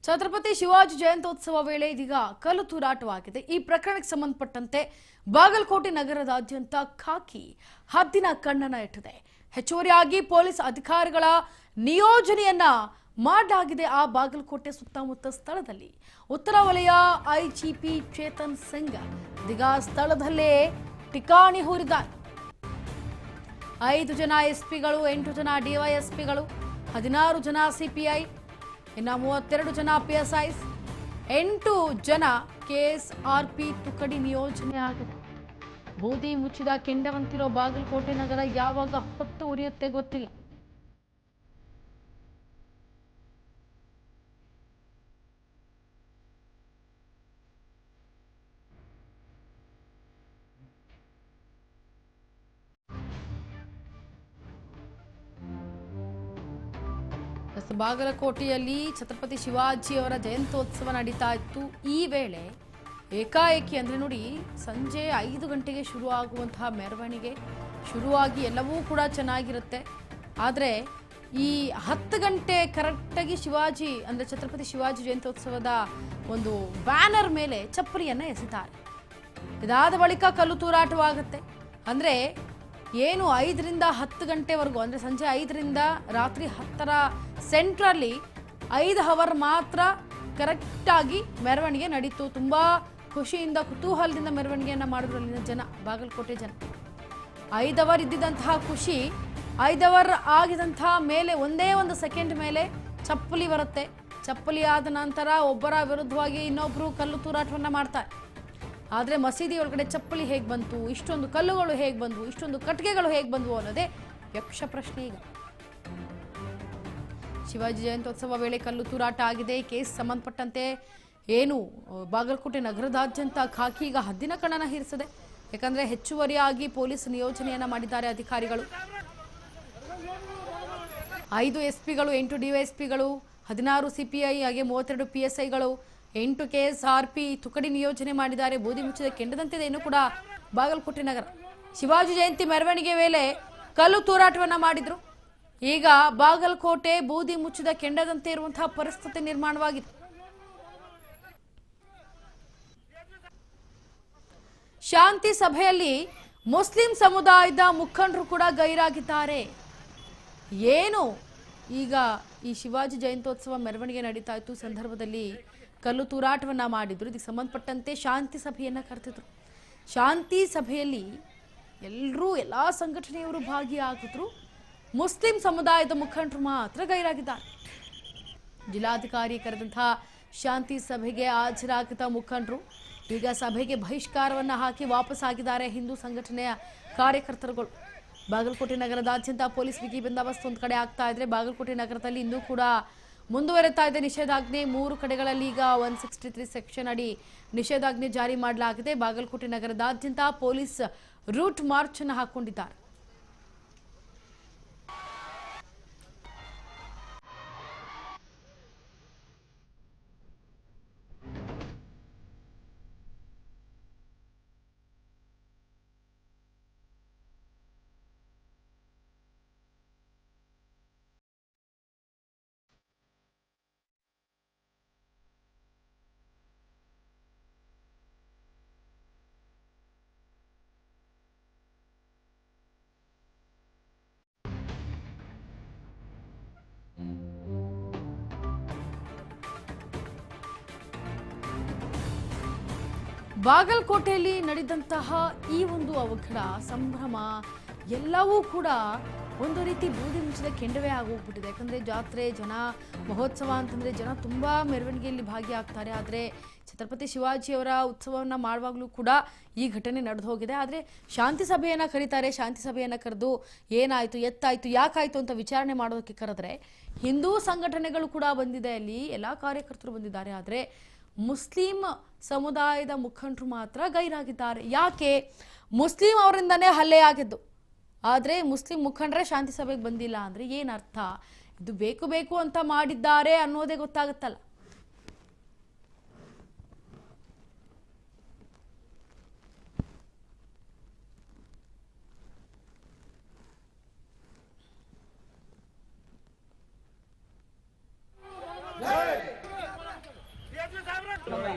ಛತ್ರಪತಿ ಶಿವಾಜಿ ಜಯಂತ್ಯೋತ್ಸವ ವೇಳೆ ಇದೀಗ ಕಲ್ಲು ತೂರಾಟವಾಗಿದೆ. ಈ ಪ್ರಕರಣಕ್ಕೆ ಸಂಬಂಧಪಟ್ಟಂತೆ ಬಾಗಲಕೋಟೆ ನಗರದಾದ್ಯಂತ ಖಾಕಿ ಹದ್ದಿನ ಕಣ್ಣನ್ನ ಇಟ್ಟಿದೆ. ಹೆಚ್ಚುವರಿಯಾಗಿ ಪೊಲೀಸ್ ಅಧಿಕಾರಿಗಳ ನಿಯೋಜನೆಯನ್ನ ಮಾಡಲಾಗಿದೆ. ಆ ಬಾಗಲಕೋಟೆ ಸುತ್ತಮುತ್ತ ಸ್ಥಳದಲ್ಲಿ ಉತ್ತರ ವಲಯ ಐಜಿಪಿ ಚೇತನ್ ಸಿಂಗ್ ಇದೀಗ ಸ್ಥಳದಲ್ಲೇ ಠಿಕಾಣಿ ಹೂರಿದ್ದಾರೆ. 5 ಜನ ಎಸ್ಪಿಗಳು, 8 ಜನ ಡಿವೈಎಸ್ಪಿಗಳು, 16 ಜನ ಸಿಪಿಐ, ಇನ್ನು 32 ಜನ ಪಿಎಸ್ಐಸ್, 8 ಜನ ಕೆಎಸ್ಆರ್ಪಿ ತುಕಡಿ ನಿಯೋಜನೆ ಆಗಿದೆ. ಬೂದಿ ಮುಚ್ಚಿದ ಕೆಂಡವಂತಿರೋ ಬಾಗಲಕೋಟೆ ನಗರ ಯಾವಾಗ ಹೊತ್ತು ಉರಿಯುತ್ತೆ ಗೊತ್ತಿಲ್ಲ. ಬಾಗಲಕೋಟೆಯಲ್ಲಿ ಛತ್ರಪತಿ ಶಿವಾಜಿಯವರ ಜಯಂತ್ಯೋತ್ಸವ ನಡೀತಾ ಇತ್ತು. ಈ ವೇಳೆ ಏಕಾಏಕಿ ಅಂದರೆ ನೋಡಿ, ಸಂಜೆ 5 ಗಂಟೆಗೆ ಶುರುವಾಗುವಂತಹ ಮೆರವಣಿಗೆ ಶುರುವಾಗಿ ಎಲ್ಲವೂ ಕೂಡ ಚೆನ್ನಾಗಿರುತ್ತೆ. ಆದರೆ ಈ 10 ಗಂಟೆ ಕರೆಕ್ಟಾಗಿ ಶಿವಾಜಿ ಅಂದರೆ ಛತ್ರಪತಿ ಶಿವಾಜಿ ಜಯಂತ್ಯೋತ್ಸವದ ಒಂದು ಬ್ಯಾನರ್ ಮೇಲೆ ಚಪ್ಪಲಿಯನ್ನು ಎಸೆತಾರೆ. ಇದಾದ ಬಳಿಕ ಕಲ್ಲು ತೂರಾಟವಾಗುತ್ತೆ. ಅಂದರೆ ಏನು 5ರಿಂದ 10 ಗಂಟೆವರೆಗೂ ಅಂದರೆ ಸಂಜೆ 5ರಿಂದ ರಾತ್ರಿ 10ರ ಸೆಂಟ್ರಲ್ಲಿ 5 ಅವರ್ ಮಾತ್ರ ಕರೆಕ್ಟಾಗಿ ಮೆರವಣಿಗೆ ನಡೀತು. ತುಂಬ ಖುಷಿಯಿಂದ ಕುತೂಹಲದಿಂದ ಮೆರವಣಿಗೆಯನ್ನು ಮಾಡಿದ್ರು ಅಲ್ಲಿನ ಜನ, ಬಾಗಲಕೋಟೆ ಜನ. 5 ಅವರ್ ಇದ್ದಿದ್ದಂತಹ ಖುಷಿ 5 ಅವರ್ ಆಗಿದಂತಹ ಮೇಲೆ ಒಂದೇ ಒಂದು ಸೆಕೆಂಡ್ ಮೇಲೆ ಚಪ್ಪಲಿ ಬರುತ್ತೆ. ಚಪ್ಪಲಿ ಆದ ನಂತರ ಒಬ್ಬರ ವಿರುದ್ಧವಾಗಿ ಇನ್ನೊಬ್ಬರು ಕಲ್ಲು ತೂರಾಟವನ್ನು ಮಾಡ್ತಾರೆ. ಆದರೆ ಮಸೀದಿ ಒಳಗಡೆ ಚಪ್ಪಲಿ ಹೇಗೆ ಬಂತು, ಇಷ್ಟೊಂದು ಕಲ್ಲುಗಳು ಹೇಗೆ ಬಂದವು, ಇಷ್ಟೊಂದು ಕಟ್ಟಿಗೆಗಳು ಹೇಗೆ ಬಂದವು ಅನ್ನೋದೇ ಯಕ್ಷ ಪ್ರಶ್ನೆ. ಈಗ ಶಿವಾಜಿ ಜಯಂತ್ಯೋತ್ಸವ ವೇಳೆ ಕಲ್ಲು ತೂರಾಟ ಆಗಿದೆ. ಕೇಸ್ ಸಂಬಂಧಪಟ್ಟಂತೆ ಏನು ಬಾಗಲಕೋಟೆ ನಗರದಾದ್ಯಂತ ಖಾಕಿ ಈಗ ಹದ್ದಿನ ಕಣ್ಣನ ಹೀರಿಸಿದೆ. ಯಾಕಂದ್ರೆ ಹೆಚ್ಚುವರಿಯಾಗಿ ಪೊಲೀಸ್ ನಿಯೋಜನೆಯನ್ನ ಮಾಡಿದ್ದಾರೆ ಅಧಿಕಾರಿಗಳು. 5 ಎಸ್ಪಿಗಳು, 8 ಡಿವೈಎಸ್ಪಿಗಳು, 16 ಸಿಪಿಐ, ಹಾಗೆ 32 ಪಿಎಸ್ಐಗಳು, 8 ಕೆಎಸ್ಆರ್ಪಿ ತುಕಡಿ ನಿಯೋಜನೆ ಮಾಡಿದ್ದಾರೆ. ಬೂದಿ ಮುಚ್ಚಿದ ಕೆಂಡದಂತಿದೆ ಇನ್ನು ಕೂಡ ಬಾಗಲಕೋಟೆ ನಗರ. ಶಿವಾಜಿ ಜಯಂತಿ ಮೆರವಣಿಗೆ ವೇಳೆ ಕಲ್ಲು ತೂರಾಟವನ್ನ ಮಾಡಿದ್ರು. ಈಗ ಬಾಗಲಕೋಟೆ ಬೂದಿ ಮುಚ್ಚಿದ ಕೆಂಡದಂತೆ ಇರುವಂತಹ ಪರಿಸ್ಥಿತಿ ನಿರ್ಮಾಣವಾಗಿದೆ. ಶಾಂತಿ ಸಭೆಯಲ್ಲಿ ಮುಸ್ಲಿಂ ಸಮುದಾಯದ ಮುಖಂಡರು ಕೂಡ ಗೈರಾಗಿದ್ದಾರೆ. ಏನು ಈಗ ಈ ಶಿವಾಜಿ ಜಯಂತ್ಯೋತ್ಸವ ಮೆರವಣಿಗೆ ನಡೀತಾ ಇತ್ತು ಸಂದರ್ಭದಲ್ಲಿ ಕಲ್ಲು ತೂರಾಟವನ್ನ ಮಾಡಿದ್ರು. ಇದಕ್ಕೆ ಸಂಬಂಧಪಟ್ಟಂತೆ ಶಾಂತಿ ಸಭೆಯನ್ನ ಕರೆದಿದ್ರು. ಶಾಂತಿ ಸಭೆಯಲ್ಲಿ ಎಲ್ಲ ಸಂಘಟನೆಯವರು ಭಾಗಿಯಾಗಿದ್ರು. ಮುಸ್ಲಿಂ ಸಮುದಾಯದ ಮುಖಂಡರು ಮಾತ್ರ ಗೈರಾಗಿದ್ದಾರೆ. ಜಿಲ್ಲಾಧಿಕಾರಿ ಕರೆದಂತಹ ಶಾಂತಿ ಸಭೆಗೆ ಹಾಜರಾಗಿದ್ದ ಮುಖಂಡರು ಈಗ ಸಭೆಗೆ ಬಹಿಷ್ಕಾರವನ್ನ ಹಾಕಿ ವಾಪಸ್ ಆಗಿದ್ದಾರೆ. ಹಿಂದೂ ಸಂಘಟನೆಯ ಕಾರ್ಯಕರ್ತರುಗಳು. ಬಾಗಲಕೋಟೆ ನಗರದಾದ್ಯಂತ ಪೊಲೀಸ್ ಬಿಗಿ ಬಂದೋಬಸ್ತ್ ಒಂದು ಕಡೆ ಆಗ್ತಾ ಇದ್ರೆ, ಬಾಗಲಕೋಟೆ ನಗರದಲ್ಲಿ ಇನ್ನೂ ಕೂಡ ಮುಂದುವರೆತಾ ಇದೆ ನಿಷೇಧಾಜ್ಞೆ. 3 ಕಡೆಗಳಲ್ಲಿ ಈಗ 163 ಸೆಕ್ಷನ್ ಅಡಿ ನಿಷೇಧಾಜ್ಞೆ ಜಾರಿ ಮಾಡಲಾಗಿದೆ. ಬಾಗಲಕೋಟೆ ನಗರದಾದ್ಯಂತ ಪೊಲೀಸ್ ರೂಟ್ ಮಾರ್ಚ್ ಅನ್ನು ಹಾಕೊಂಡಿದ್ದಾರೆ. ಬಾಗಲಕೋಟೆಯಲ್ಲಿ ನಡೆದಂತಹ ಈ ಒಂದು ಅವಘಡ, ಸಂಭ್ರಮ ಎಲ್ಲವೂ ಕೂಡ ಒಂದು ರೀತಿ ಬೂದಿ ಮುಚ್ಚಿದ ಕೆಂಡವೇ ಆಗೋಗ್ಬಿಟ್ಟಿದೆ. ಯಾಕಂದರೆ ಜಾತ್ರೆ, ಜನ, ಮಹೋತ್ಸವ ಅಂತಂದರೆ ಜನ ತುಂಬ ಮೆರವಣಿಗೆಯಲ್ಲಿ ಭಾಗಿಯಾಗ್ತಾರೆ. ಆದರೆ ಛತ್ರಪತಿ ಶಿವಾಜಿಯವರ ಉತ್ಸವವನ್ನು ಮಾಡುವಾಗಲೂ ಕೂಡ ಈ ಘಟನೆ ನಡೆದು ಹೋಗಿದೆ. ಆದರೆ ಶಾಂತಿ ಸಭೆಯನ್ನು ಕರೀತಾರೆ. ಶಾಂತಿ ಸಭೆಯನ್ನು ಕರೆದು ಏನಾಯಿತು, ಎತ್ತಾಯಿತು, ಯಾಕಾಯಿತು ಅಂತ ವಿಚಾರಣೆ ಮಾಡೋದಕ್ಕೆ ಕರೆದ್ರೆ ಹಿಂದೂ ಸಂಘಟನೆಗಳು ಕೂಡ ಬಂದಿದೆ. ಅಲ್ಲಿ ಎಲ್ಲ ಕಾರ್ಯಕರ್ತರು ಬಂದಿದ್ದಾರೆ. ಆದರೆ ಮುಸ್ಲಿಂ ಸಮುದಾಯದ ಮುಖಂಡರು ಮಾತ್ರ ಗೈರಾಗಿದ್ದಾರೆ. ಯಾಕೆ? ಮುಸ್ಲಿಂ ಅವರಿಂದನೇ ಹಲ್ಲೆ ಆಗಿದ್ದು, ಆದರೆ ಮುಸ್ಲಿಂ ಮುಖಂಡರೇ ಶಾಂತಿ ಸಭೆಗೆ ಬಂದಿಲ್ಲ ಅಂದರೆ ಏನರ್ಥ? ಇದು ಬೇಕು ಅಂತ ಮಾಡಿದ್ದಾರೆ ಅನ್ನೋದೇ ಗೊತ್ತಾಗುತ್ತಲ್ಲ.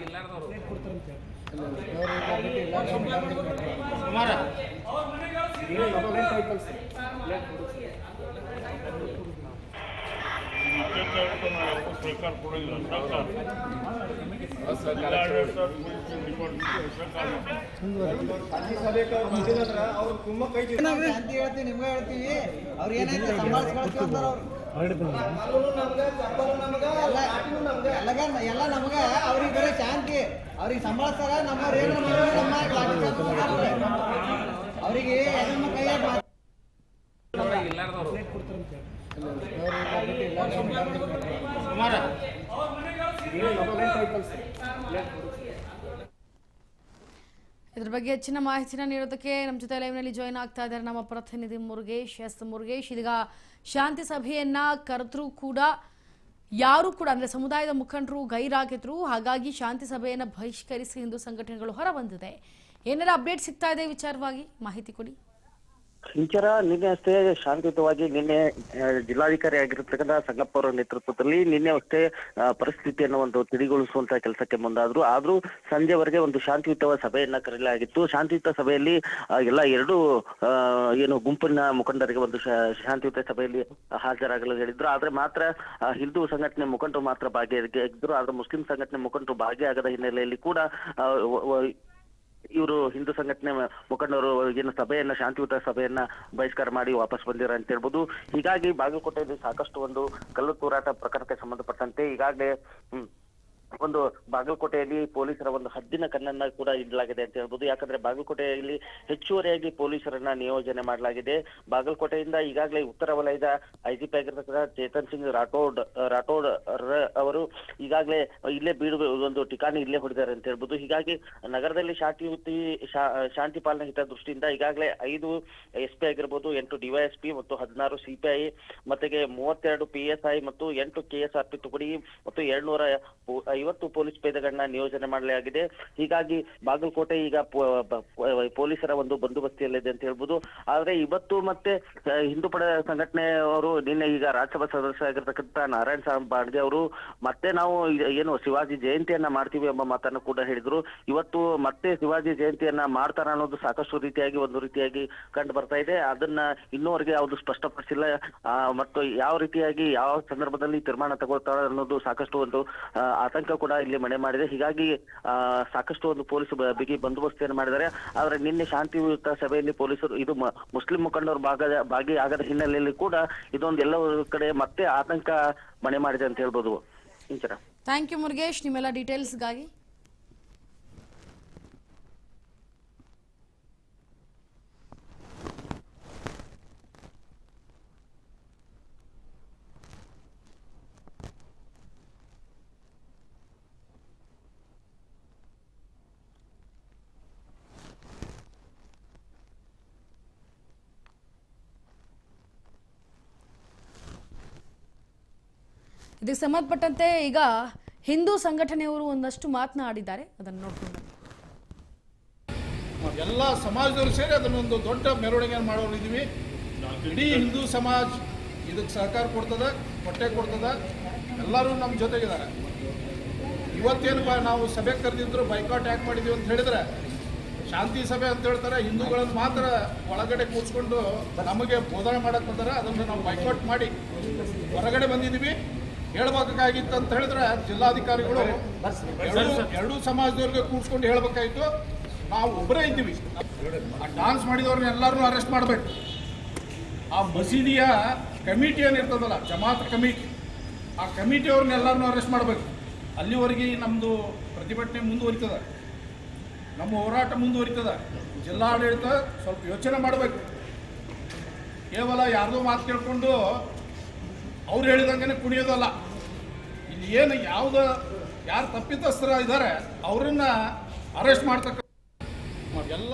ಸರ್ಕಾರ ಕೊಡೋದಿಲ್ಲ ಶಾಂತಿ ಹೇಳ್ತೀವಿ ನಿಮ್ಗೆ ಹೇಳ್ತೀವಿ ಅವ್ರು ಏನೈತೆ ಸಂಭಾಳಿಸ್ಕೊಳ್ತೀವಿ ಎಲ್ಲ ನಮ್ಗೆ ಅವ್ರಿಗೆ ಬರೀ ಶಾಂತಿ ಅವ್ರಿಗೆ ಸಂಭಾಳಿಸ್ತಾರ ನಮ್ಮವ್ರು ಏನು ನಮ್ಮ ಅವರಿಗೆ ಹೆಣ್ಣ ಕೈಯಾಗ ಇದ್ರ ಬಗ್ಗೆ ಹೆಚ್ಚಿನ ಮಾಹಿತಿನ ನೀಡೋದಕ್ಕೆ ನಮ್ಮ ಜೊತೆ ಲೈವ್ನಲ್ಲಿ ಜಾಯಿನ್ ಆಗ್ತಾ ಇದ್ದಾರೆ ನಮ್ಮ ಪ್ರತಿನಿಧಿ ಮುರುಗೇಶ್. ಮುರುಗೇಶ್, ಇದೀಗ ಶಾಂತಿ ಸಭೆಯನ್ನ ಕರೆದ್ರೂ ಕೂಡ ಯಾರು ಕೂಡ ಅಂದ್ರೆ ಸಮುದಾಯದ ಮುಖಂಡರು ಗೈರಾಗಿದ್ರು, ಹಾಗಾಗಿ ಶಾಂತಿ ಸಭೆಯನ್ನ ಬಹಿಷ್ಕರಿಸಿ ಹಿಂದೂ ಸಂಘಟನೆಗಳು ಹೊರ ಬಂದಿದೆ. ಏನೆಲ್ಲ ಅಪ್ಡೇಟ್ ಸಿಗ್ತಾ ಇದೆ ವಿಚಾರವಾಗಿ ಮಾಹಿತಿ ಕೊಡಿ. ಇಂಚರ ನಿನ್ನೆ ಅಷ್ಟೇ ಶಾಂತಿಯುತವಾಗಿ ನಿನ್ನೆ ಜಿಲ್ಲಾಧಿಕಾರಿ ಆಗಿರತಕ್ಕಂಥ ಸಂಗಪ್ಪ ಅವರ ನೇತೃತ್ವದಲ್ಲಿ ನಿನ್ನೆ ಅಷ್ಟೇ ಪರಿಸ್ಥಿತಿಯನ್ನು ಒಂದು ತಿಳಿಗೊಳಿಸುವಂತಹ ಕೆಲಸಕ್ಕೆ ಮುಂದಾದ್ರು. ಆದ್ರೂ ಸಂಜೆವರೆಗೆ ಒಂದು ಶಾಂತಿಯುತ ಸಭೆಯನ್ನ ಕರೆಯಲಾಗಿತ್ತು. ಶಾಂತಿಯುತ ಸಭೆಯಲ್ಲಿ ಎಲ್ಲ ಎರಡು ಏನು ಗುಂಪಿನ ಮುಖಂಡರಿಗೆ ಒಂದು ಶಾಂತಿಯುತ ಸಭೆಯಲ್ಲಿ ಹಾಜರಾಗಲು ಹೇಳಿದ್ರು. ಆದ್ರೆ ಮಾತ್ರ ಹಿಂದೂ ಸಂಘಟನೆ ಮುಖಂಡರು ಮಾತ್ರ ಭಾಗಿಯಾಗಿದ್ರು. ಆದ್ರೆ ಮುಸ್ಲಿಂ ಸಂಘಟನೆ ಮುಖಂಡರು ಭಾಗಿಯಾಗದ ಹಿನ್ನೆಲೆಯಲ್ಲಿ ಕೂಡ ಇವರು ಹಿಂದೂ ಸಂಘಟನೆ ಮುಖಂಡರು ಏನು ಸಭೆಯನ್ನ ಶಾಂತಿಯುತ ಸಭೆಯನ್ನ ಬಹಿಷ್ಕಾರ ಮಾಡಿ ವಾಪಸ್ ಬಂದಿರ ಅಂತ ಹೇಳ್ಬೋದು. ಹೀಗಾಗಿ ಬಾಗಲಕೋಟೆಯಲ್ಲಿ ಸಾಕಷ್ಟು ಒಂದು ಕಲ್ಲು ತೂರಾಟ ಪ್ರಕರಣಕ್ಕೆ ಸಂಬಂಧಪಟ್ಟಂತೆ ಈಗಾಗಲೇ ಒಂದು ಬಾಗಲಕೋಟೆಯಲ್ಲಿ ಪೊಲೀಸರ ಒಂದು ಹದ್ದಿನ ಕಣ್ಣನ್ನ ಕೂಡ ಇಡಲಾಗಿದೆ ಅಂತ ಹೇಳ್ಬೋದು. ಯಾಕಂದ್ರೆ ಬಾಗಲಕೋಟೆಯಲ್ಲಿ ಹೆಚ್ಚುವರಿಯಾಗಿ ಪೊಲೀಸರನ್ನ ನಿಯೋಜನೆ ಮಾಡಲಾಗಿದೆ. ಬಾಗಲಕೋಟೆಯಿಂದ ಈಗಾಗಲೇ ಉತ್ತರ ವಲಯದ ಐಜಿಪಿ ಆಗಿರ್ತಕ್ಕಂಥ ಚೇತನ್ ಸಿಂಗ್ ರಾಠೋಡ್ ಅವರು ಈಗಾಗಲೇ ಇಲ್ಲೇ ಬೀಡು ಒಂದು ಠಿಕಾಣಿ ಇಲ್ಲೇ ಹೊಡೆದಾರೆ ಅಂತ ಹೇಳ್ಬೋದು. ಹೀಗಾಗಿ ನಗರದಲ್ಲಿ ಶಾಂತಿ ಪಾಲನೆ ಹಿತದೃಷ್ಟಿಯಿಂದ ಈಗಾಗಲೇ 5 SP ಆಗಿರ್ಬೋದು, 8 DYSP ಮತ್ತು 16 CPI ಮತ್ತಿಗೆ 32 PSI ಮತ್ತು 8 KSRP ತುಕಡಿ ಮತ್ತು 250 ಪೊಲೀಸ್ ಪೇದೆಗಳನ್ನ ನಿಯೋಜನೆ ಮಾಡಲಾಗಿದೆ. ಹೀಗಾಗಿ ಬಾಗಲಕೋಟೆ ಈಗ ಪೊಲೀಸರ ಒಂದು ಬಂದೋಬಸ್ತಿಯಲ್ಲಿದೆ ಅಂತ ಹೇಳ್ಬೋದು. ಆದ್ರೆ ಇವತ್ತು ಮತ್ತೆ ಹಿಂದೂ ಪಡೆ ಸಂಘಟನೆಯವರು ನಿನ್ನೆ ಈಗ ರಾಜ್ಯಸಭಾ ಸದಸ್ಯ ಆಗಿರ್ತಕ್ಕಂಥ ನಾರಾಯಣ ಸಾಹೇಬ್ ಬಾಡ್ಗೆ ಅವರು ಮತ್ತೆ ನಾವು ಏನು ಶಿವಾಜಿ ಜಯಂತಿಯನ್ನ ಮಾಡ್ತೀವಿ ಎಂಬ ಮಾತನ್ನು ಕೂಡ ಹೇಳಿದ್ರು. ಇವತ್ತು ಮತ್ತೆ ಶಿವಾಜಿ ಜಯಂತಿಯನ್ನ ಮಾಡ್ತಾರ ಅನ್ನೋದು ಸಾಕಷ್ಟು ರೀತಿಯಾಗಿ ಕಂಡು ಬರ್ತಾ ಇದೆ. ಅದನ್ನ ಇನ್ನೂವರೆಗೆ ಯಾವುದು ಸ್ಪಷ್ಟಪಡಿಸಿಲ್ಲ ಮತ್ತು ಯಾವ ರೀತಿಯಾಗಿ ಯಾವ ಸಂದರ್ಭದಲ್ಲಿ ತೀರ್ಮಾನ ತಗೊಳ್ತಾರೆ ಅನ್ನೋದು ಸಾಕಷ್ಟು ಒಂದು ಆತಂಕ ಕೂಡ ಇಲ್ಲಿ ಮನೆ ಮಾಡಿದೆ. ಹೀಗಾಗಿ ಸಾಕಷ್ಟು ಒಂದು ಪೊಲೀಸ್ ಬಿಗಿ ಬಂದೋಬಸ್ತಿಯನ್ನು ಮಾಡಿದ್ದಾರೆ. ಆದ್ರೆ ನಿನ್ನೆ ಶಾಂತಿಯುತ ಸಭೆಯಲ್ಲಿ ಪೊಲೀಸರು ಇದು ಮುಸ್ಲಿಂ ಮುಖಂಡರು ಭಾಗಿಯಾಗದ ಹಿನ್ನೆಲೆಯಲ್ಲಿ ಕೂಡ ಇದೊಂದು ಎಲ್ಲ ಕಡೆ ಮತ್ತೆ ಆತಂಕ ಮನೆ ಮಾಡಿದೆ ಅಂತ ಹೇಳ್ಬೋದು. ಥ್ಯಾಂಕ್ ಯು ಮುರುಗೇಶ್ ನಿಮ್ಮೆಲ್ಲ ಡೀಟೇಲ್ಸ್ಗಾಗಿ. ಇದಕ್ಕೆ ಸಂಬಂಧಪಟ್ಟಂತೆ ಈಗ ಹಿಂದೂ ಸಂಘಟನೆಯವರು ಒಂದಷ್ಟು ಮಾತನಾಡಿದ್ದಾರೆ, ಅದನ್ನು ನೋಡ್ಕೊಂಡು ಎಲ್ಲ ಸಮಾಜದವರು ಸೇರಿ ಅದನ್ನೊಂದು ದೊಡ್ಡ ಮೆರವಣಿಗೆ ಮಾಡೋರಿದ್ದೀವಿ. ಇಡೀ ಹಿಂದೂ ಸಮಾಜ ಇದಕ್ಕೆ ಸಹಕಾರ ಕೊಡ್ತದ, ಹೊಟ್ಟೆ ಕೊಡ್ತದ, ಎಲ್ಲರೂ ನಮ್ಮ ಜೊತೆಗಿದ್ದಾರೆ. ಇವತ್ತೇನು ನಾವು ಸಭೆ ಕರೆದಿದ್ರು ಬೈಕಾಟ್ ಯಾಕೆ ಮಾಡಿದ್ದೀವಿ ಅಂತ ಹೇಳಿದ್ರೆ ಶಾಂತಿ ಸಭೆ ಅಂತ ಹೇಳ್ತಾರೆ. ಹಿಂದೂಗಳನ್ನು ಮಾತ್ರ ಒಳಗಡೆ ಕೂರಿಸ್ಕೊಂಡು ನಮಗೆ ಬೋಧನೆ ಮಾಡಕ್ಕೆ ಬರ್ತಾರೆ. ಅದನ್ನು ನಾವು ಬೈಕಾಟ್ ಮಾಡಿ ಹೊರಗಡೆ ಬಂದಿದ್ದೀವಿ. ಹೇಳ್ಬೇಕಾಗಿತ್ತು ಅಂತ ಹೇಳಿದ್ರೆ ಜಿಲ್ಲಾಧಿಕಾರಿಗಳು ಎರಡೂ ಸಮಾಜದವ್ರಿಗೆ ಕೂರಿಸ್ಕೊಂಡು ಹೇಳ್ಬೇಕಾಗಿತ್ತು. ನಾವು ಒಬ್ಬರೇ ಇದ್ದೀವಿ. ಆ ಡಾನ್ಸ್ ಮಾಡಿದವ್ರನ್ನ ಎಲ್ಲರನ್ನೂ ಅರೆಸ್ಟ್ ಮಾಡಬೇಕು. ಆ ಮಸೀದಿಯ ಕಮಿಟಿ ಏನಿರ್ತದಲ್ಲ, ಜಮಾತ್ ಕಮಿಟಿ, ಆ ಕಮಿಟಿಯವ್ರನ್ನೆಲ್ಲರನ್ನೂ ಅರೆಸ್ಟ್ ಮಾಡಬೇಕು. ಅಲ್ಲಿವರೆಗೆ ನಮ್ಮದು ಪ್ರತಿಭಟನೆ ಮುಂದುವರಿತದ, ನಮ್ಮ ಹೋರಾಟ ಮುಂದುವರಿತದ. ಜಿಲ್ಲಾಡಳಿತ ಸ್ವಲ್ಪ ಯೋಚನೆ ಮಾಡಬೇಕು. ಕೇವಲ ಯಾರ್ದೋ ಮಾತು ಕೇಳಿಕೊಂಡು ಅವ್ರು ಹೇಳಿದಂಗೆ ಕುಣಿಯೋದಲ್ಲ. ಇಲ್ಲಿ ಏನು ಯಾರು ತಪ್ಪಿತಸ್ಥರ ಇದ್ದಾರೆ ಅವರನ್ನ ಅರೆಸ್ಟ್ ಮಾಡ್ತಕ್ಕ ಎಲ್ಲ